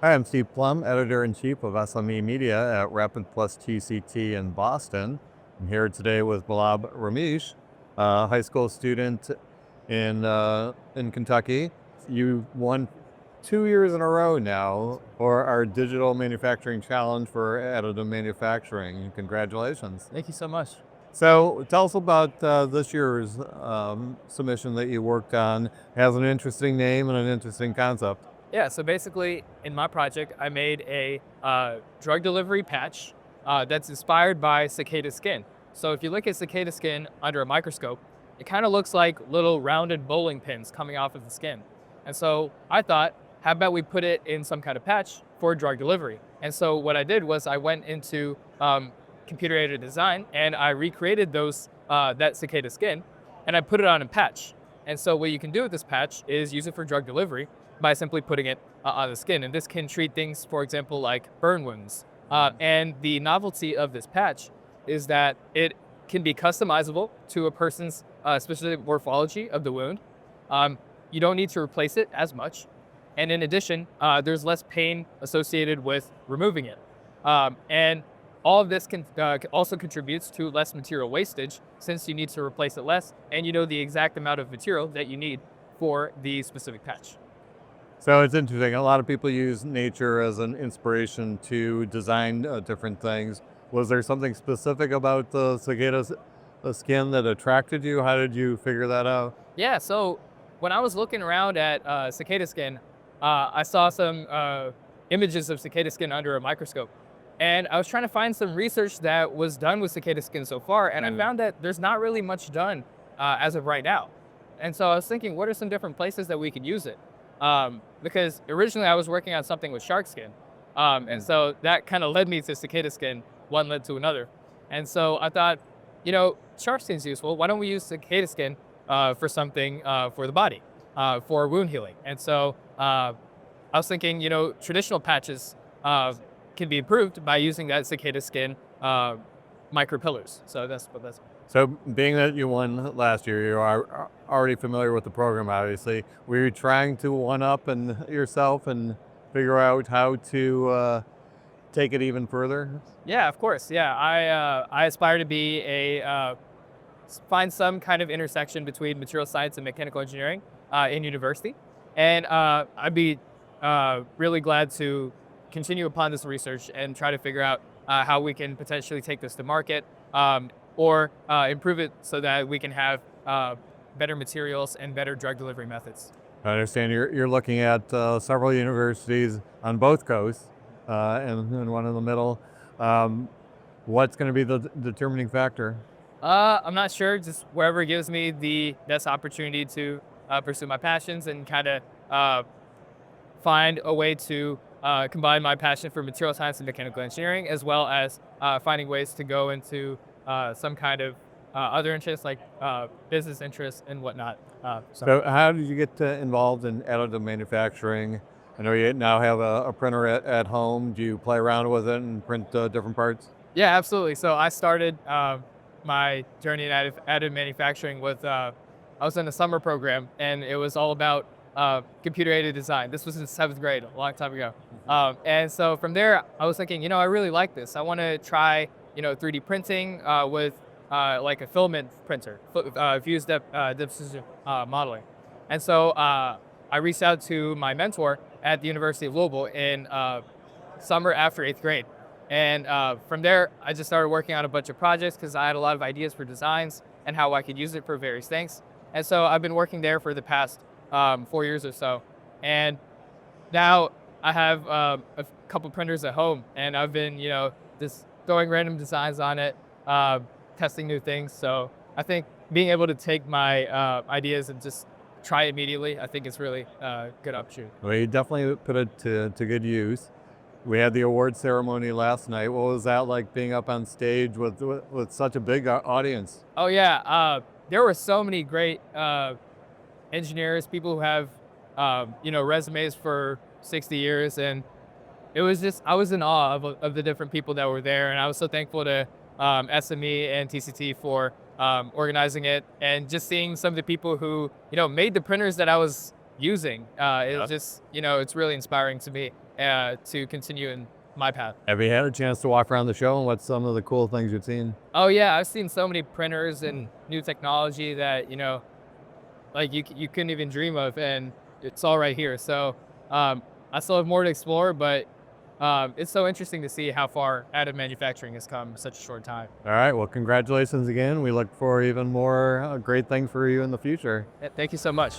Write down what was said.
Hi, I'm Steve Plum, Editor-in-Chief of SME Media at RAPID TCT in Boston. I'm here today with Vallabh Ramesh, a high school student in Kentucky. You won 2 years in a row now for our Digital Manufacturing Challenge for Additive Manufacturing. Congratulations. Thank you so much. So tell us about this year's submission that you worked on. It has an interesting name and an interesting concept. Yeah, so basically, in my project, I made a drug delivery patch that's inspired by cicada skin. So if you look at cicada skin under a microscope, it kind of looks like little rounded bowling pins coming off of the skin. And so I thought, how about we put it in some kind of patch for drug delivery? And so what I did was I went into computer-aided design and I recreated that cicada skin and I put it on a patch. And so what you can do with this patch is use it for drug delivery by simply putting it on the skin. And this can treat things, for example, like burn wounds. And the novelty of this patch is that it can be customizable to a person's specific morphology of the wound. You don't need to replace it as much. And in addition, there's less pain associated with removing it. And all of this also contributes to less material wastage since you need to replace it less and you know the exact amount of material that you need for the specific patch. So it's interesting. A lot of people use nature as an inspiration to design different things. Was there something specific about the the skin that attracted you? How did you figure that out? Yeah, so when I was looking around at cicada skin, I saw some images of cicada skin under a microscope. And I was trying to find some research that was done with cicada skin so far, and I found that there's not really much done as of right now. And so I was thinking, what are some different places that we could use it? Because originally I was working on something with shark skin. And so that kind of led me to cicada skin, one led to another. And so I thought, shark skin's useful. Why don't we use cicada skin for something for the body, for wound healing? And so I was thinking, traditional patches can be improved by using that cicada skin micropillars. So that's what that's. So being that you won last year, you are already familiar with the program, obviously. Were you trying to one up and yourself and figure out how to take it even further? Yeah, of course. Yeah, I aspire to be find some kind of intersection between material science and mechanical engineering in university, and I'd be really glad to continue upon this research and try to figure out how we can potentially take this to market or improve it so that we can have better materials and better drug delivery methods. I understand you're looking at several universities on both coasts and one in the middle. What's going to be the determining factor? I'm not sure, just wherever gives me the best opportunity to pursue my passions and kind of find a way to combine my passion for material science and mechanical engineering, as well as finding ways to go into some kind of other interests like business interests and whatnot. So how did you get involved in additive manufacturing? I know you now have a printer at home. Do you play around with it and print different parts? Yeah, absolutely. So I started my journey in additive manufacturing with, I was in a summer program and it was all about computer-aided design. This was in 7th grade, a long time ago. And so from there, I was thinking, I really like this. I want to try, 3D printing with like a filament printer, fused deposition modeling. And so I reached out to my mentor at the University of Louisville in summer after 8th grade. And from there, I just started working on a bunch of projects because I had a lot of ideas for designs and how I could use it for various things. And so I've been working there for the past 4 years or so. And now I have a couple printers at home and I've been, just throwing random designs on it, testing new things. So I think being able to take my ideas and just try immediately, I think it's really a good opportunity. Well, you definitely put it to good use. We had the award ceremony last night. What was that like, being up on stage with such a big audience? Oh yeah, there were so many great engineers, people who have resumes for 60 years, and it was just, I was in awe of the different people that were there, and I was so thankful to SME and TCT for organizing it, and just seeing some of the people who made the printers that I was using. It was just, it's really inspiring to me. to continue in my path. Have you had a chance to walk around the show, and what's some of the cool things you've seen? Oh yeah, I've seen so many printers and new technology that like you couldn't even dream of, and it's all right here. So I still have more to explore, but it's so interesting to see how far additive manufacturing has come in such a short time. All right. Well, congratulations again. We look for even more great things for you in the future. Yeah, thank you so much.